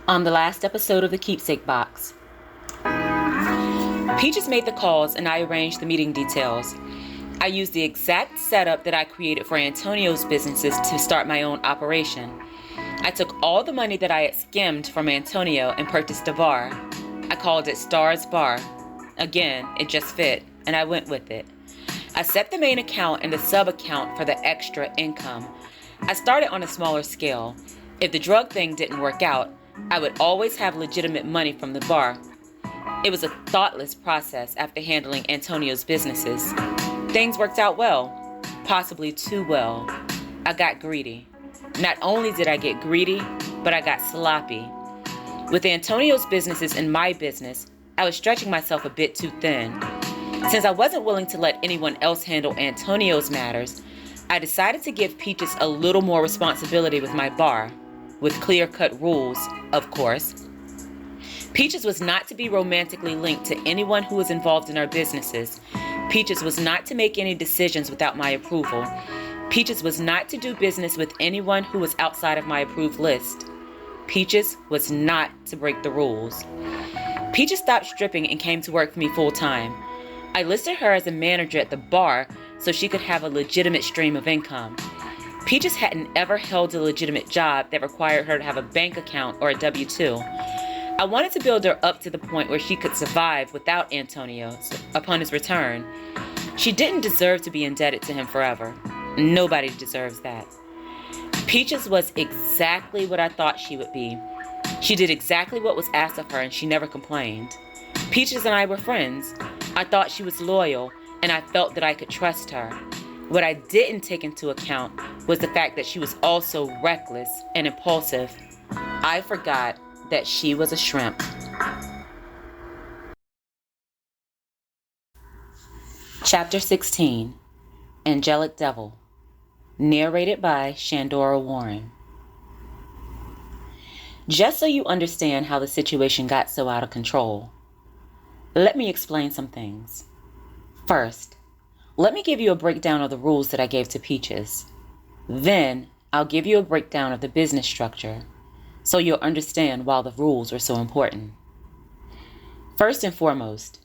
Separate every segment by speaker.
Speaker 1: On the last episode of the Keepsake box, Peaches made the calls and I arranged the meeting details. I used the exact setup that I created for Antonio's businesses to start my own operation. I took all the money that I had skimmed from Antonio and purchased a bar. I called it Star's Bar. Again, it just fit, and I went with it. I set the main account and the sub-account for the extra income. I started on a smaller scale. If the drug thing didn't work out, I would always have legitimate money from the bar. It was a thoughtless process after handling Antonio's businesses. Things worked out well, possibly too well. I got greedy. Not only did I get greedy, but I got sloppy. With Antonio's businesses and my business, I was stretching myself a bit too thin. Since I wasn't willing to let anyone else handle Antonio's matters, I decided to give Peaches a little more responsibility with my bar, with clear-cut rules, of course. Peaches was not to be romantically linked to anyone who was involved in our businesses. Peaches was not to make any decisions without my approval. Peaches was not to do business with anyone who was outside of my approved list. Peaches was not to break the rules. Peaches stopped stripping and came to work for me full-time. I listed her as a manager at the bar so she could have a legitimate stream of income. Peaches hadn't ever held a legitimate job that required her to have a bank account or a W-2. I wanted to build her up to the point where she could survive without Antonio upon his return. She didn't deserve to be indebted to him forever. Nobody deserves that. Peaches was exactly what I thought she would be. She did exactly what was asked of her and she never complained. Peaches and I were friends. I thought she was loyal and I felt that I could trust her. What I didn't take into account was the fact that she was also reckless and impulsive. I forgot that she was a shrimp. Chapter 16, Angelic Devil, narrated by Shandora Warren. Just so you understand how the situation got so out of control, let me explain some things. First, let me give you a breakdown of the rules that I gave to Peaches. Then, I'll give you a breakdown of the business structure, so you'll understand why the rules were so important. First and foremost,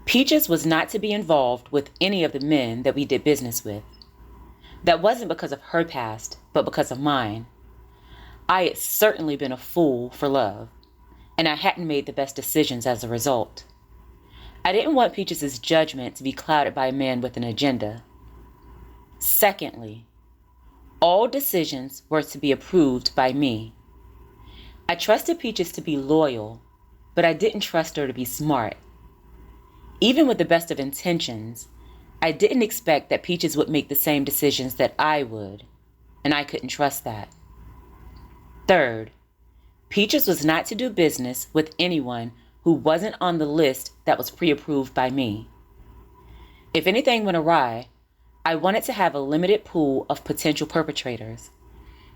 Speaker 1: Peaches was not to be involved with any of the men that we did business with. That wasn't because of her past, but because of mine. I had certainly been a fool for love, and I hadn't made the best decisions as a result. I didn't want Peaches' judgment to be clouded by a man with an agenda. Secondly, all decisions were to be approved by me. I trusted Peaches to be loyal, but I didn't trust her to be smart. Even with the best of intentions, I didn't expect that Peaches would make the same decisions that I would, and I couldn't trust that. Third, Peaches was not to do business with anyone who wasn't on the list that was pre-approved by me. If anything went awry, I wanted to have a limited pool of potential perpetrators.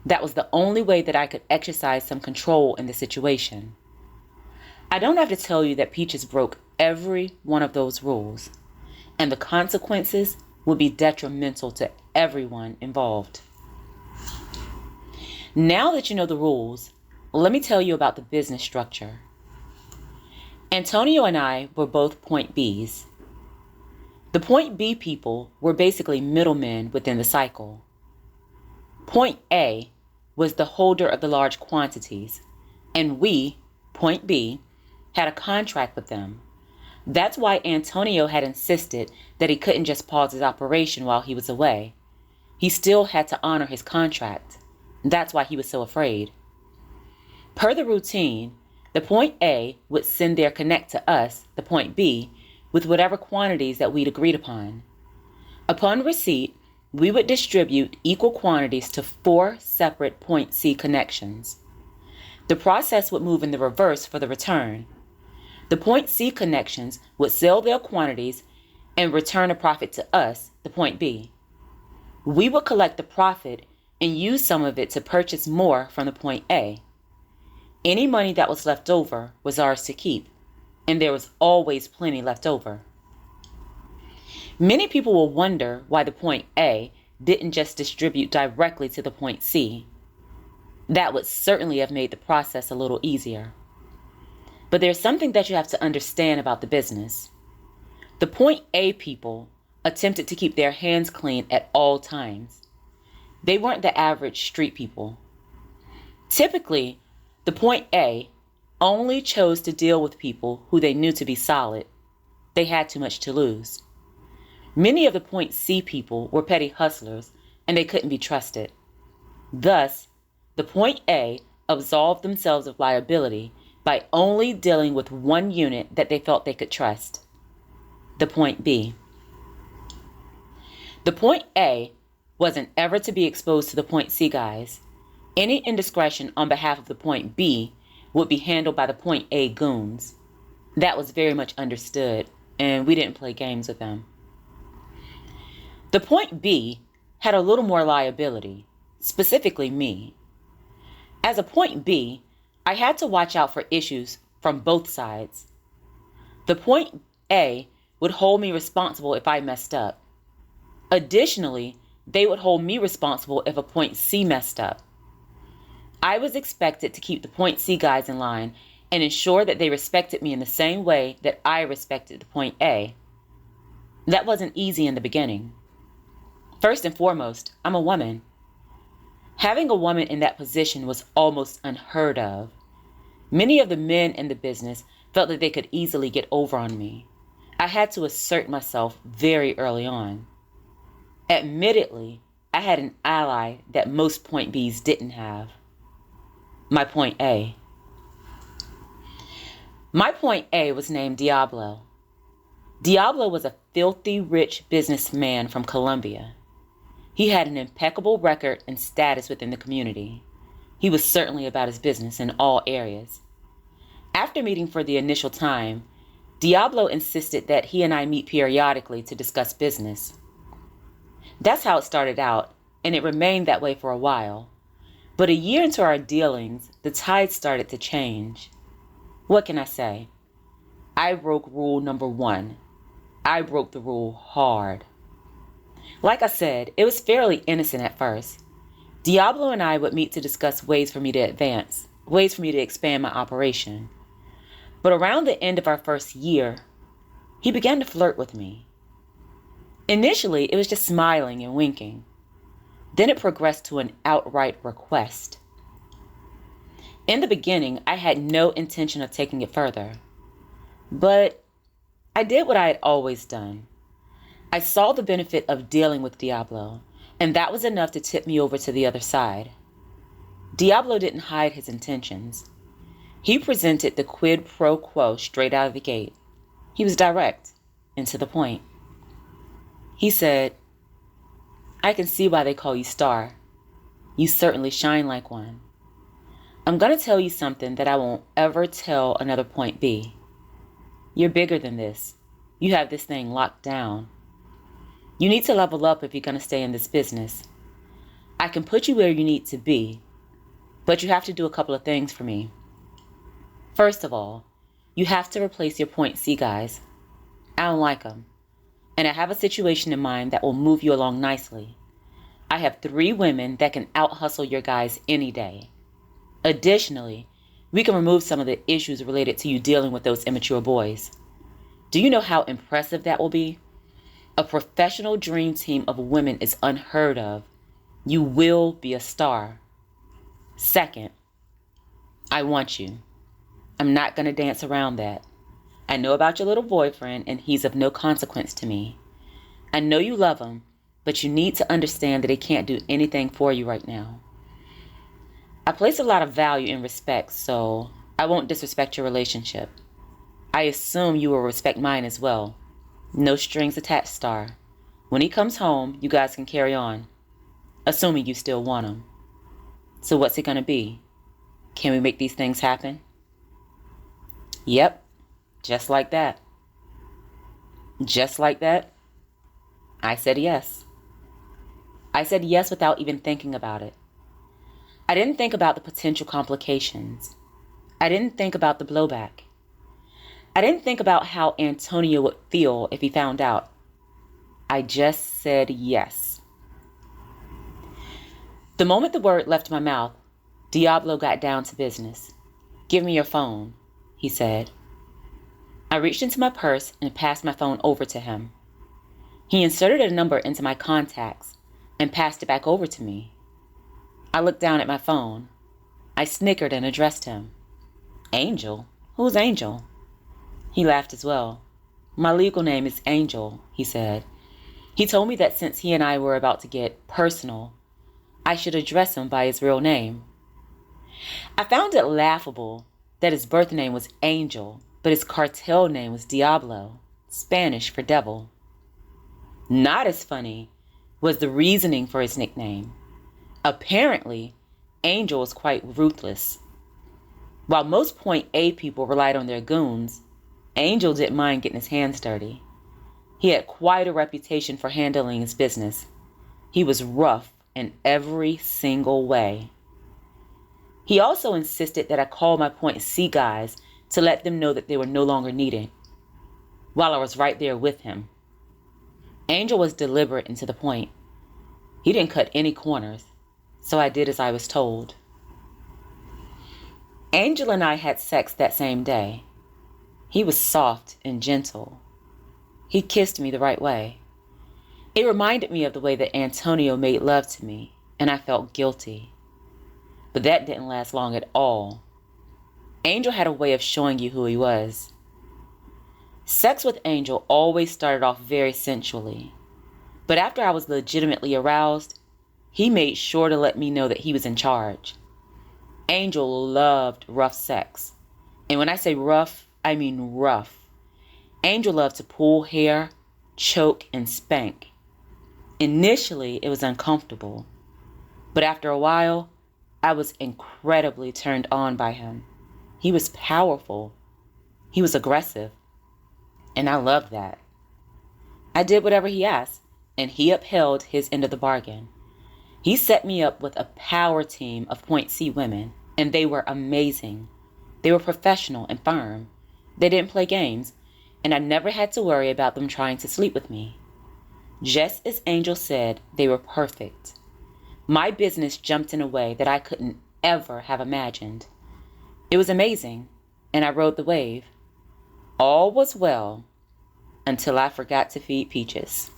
Speaker 1: That was the only way that I could exercise some control in the situation. I don't have to tell you that Peaches broke every one of those rules, and the consequences would be detrimental to everyone involved. Now that you know the rules, let me tell you about the business structure. Antonio and I were both point Bs. The point B people were basically middlemen within the cycle. Point A was the holder of the large quantities, and we, point B, had a contract with them. That's why Antonio had insisted that he couldn't just pause his operation while he was away. He still had to honor his contract. That's why he was so afraid. Per the routine, the point A would send their connect to us, the point B, with whatever quantities that we'd agreed upon. Upon receipt, we would distribute equal quantities to 4 separate point C connections. The process would move in the reverse for the return. The point C connections would sell their quantities and return a profit to us, the point B. We would collect the profit and use some of it to purchase more from the point A. Any money that was left over was ours to keep, and there was always plenty left over. Many people will wonder why the point A didn't just distribute directly to the point C. That would certainly have made the process a little easier. But there's something that you have to understand about the business. The Point A people attempted to keep their hands clean at all times. They weren't the average street people. Typically, the Point A only chose to deal with people who they knew to be solid. They had too much to lose. Many of the Point C people were petty hustlers, and they couldn't be trusted. Thus, the Point A absolved themselves of liability by only dealing with one unit that they felt they could trust, the Point B. The Point A wasn't ever to be exposed to the Point C guys. Any indiscretion on behalf of the Point B would be handled by the Point A goons. That was very much understood, and we didn't play games with them. The Point B had a little more liability, specifically me. As a Point B, I had to watch out for issues from both sides. The Point A would hold me responsible if I messed up. Additionally, they would hold me responsible if a Point C messed up. I was expected to keep the Point C guys in line and ensure that they respected me in the same way that I respected the Point A. That wasn't easy in the beginning. First and foremost, I'm a woman. Having a woman in that position was almost unheard of. Many of the men in the business felt that they could easily get over on me. I had to assert myself very early on. Admittedly, I had an ally that most Point Bs didn't have. My Point A. My Point A was named Diablo. Diablo was a filthy rich businessman from Colombia. He had an impeccable record and status within the community. He was certainly about his business in all areas. After meeting for the initial time, Diablo insisted that he and I meet periodically to discuss business. That's how it started out, and it remained that way for a while. But a year into our dealings, the tide started to change. What can I say? I broke rule number 1. I broke the rule hard. Like I said, it was fairly innocent at first. Diablo and I would meet to discuss ways for me to advance, ways for me to expand my operation. But around the end of our first year, he began to flirt with me. Initially, it was just smiling and winking. Then it progressed to an outright request. In the beginning, I had no intention of taking it further. But I did what I had always done. I saw the benefit of dealing with Diablo, and that was enough to tip me over to the other side. Diablo didn't hide his intentions. He presented the quid pro quo straight out of the gate. He was direct and to the point. He said, "I can see why they call you Star. You certainly shine like one. I'm going to tell you something that I won't ever tell another Point B. You're bigger than this. You have this thing locked down. You need to level up if you're going to stay in this business. I can put you where you need to be, but you have to do a couple of things for me. First of all, you have to replace your Point C guys. I don't like them, and I have a situation in mind that will move you along nicely. I have 3 women that can out-hustle your guys any day. Additionally, we can remove some of the issues related to you dealing with those immature boys. Do you know how impressive that will be? A professional dream team of women is unheard of. You will be a star. Second, I want you. I'm not going to dance around that. I know about your little boyfriend, and he's of no consequence to me. I know you love him, but you need to understand that he can't do anything for you right now. I place a lot of value in respect, so I won't disrespect your relationship. I assume you will respect mine as well. No strings attached, Star. When he comes home, you guys can carry on, assuming you still want him. So what's it going to be? Can we make these things happen?" Yep, just like that. Just like that, I said yes. I said yes without even thinking about it. I didn't think about the potential complications. I didn't think about the blowback. I didn't think about how Antonio would feel if he found out. I just said yes. The moment the word left my mouth, Diablo got down to business. "Give me your phone," he said. I reached into my purse and passed my phone over to him. He inserted a number into my contacts and passed it back over to me. I looked down at my phone. I snickered and addressed him. "Angel? Who's Angel?" He laughed as well. "My legal name is Angel," he said. He told me that since he and I were about to get personal, I should address him by his real name. I found it laughable that his birth name was Angel, but his cartel name was Diablo, Spanish for devil. Not as funny was the reasoning for his nickname. Apparently, Angel was quite ruthless. While most Point A people relied on their goons, Angel didn't mind getting his hands dirty. He had quite a reputation for handling his business. He was rough in every single way. He also insisted that I call my Point C guys to let them know that they were no longer needed, while I was right there with him. Angel was deliberate and to the point. He didn't cut any corners, so I did as I was told. Angel and I had sex that same day. He was soft and gentle. He kissed me the right way. It reminded me of the way that Antonio made love to me, and I felt guilty. But that didn't last long at all. Angel had a way of showing you who he was. Sex with Angel always started off very sensually, but after I was legitimately aroused, he made sure to let me know that he was in charge. Angel loved rough sex, and when I say rough, I mean rough. Angel loved to pull hair, choke, and spank. Initially, it was uncomfortable, but after a while, I was incredibly turned on by him. He was powerful. He was aggressive. And I loved that. I did whatever he asked, and he upheld his end of the bargain. He set me up with a power team of Point C women, and they were amazing. They were professional and firm. They didn't play games, and I never had to worry about them trying to sleep with me. Just as Angel said, they were perfect. My business jumped in a way that I couldn't ever have imagined. It was amazing, and I rode the wave. All was well until I forgot to feed Peaches.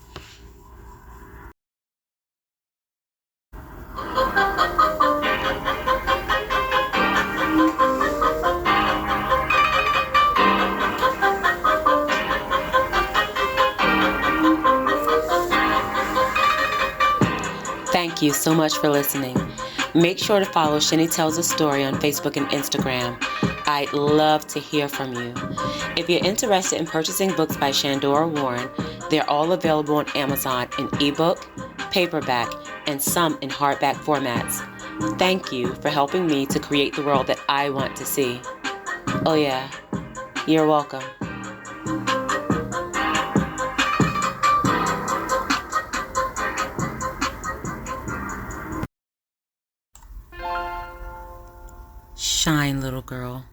Speaker 1: Thank you so much for listening. Make sure to follow Shenny Tells a Story on Facebook and Instagram. I'd love to hear from you. If you're interested in purchasing books by Shandora Warren, they're all available on Amazon in ebook, paperback, and some in hardback formats. Thank you for helping me to create the world that I want to see. Oh yeah, you're welcome. Shine, little girl.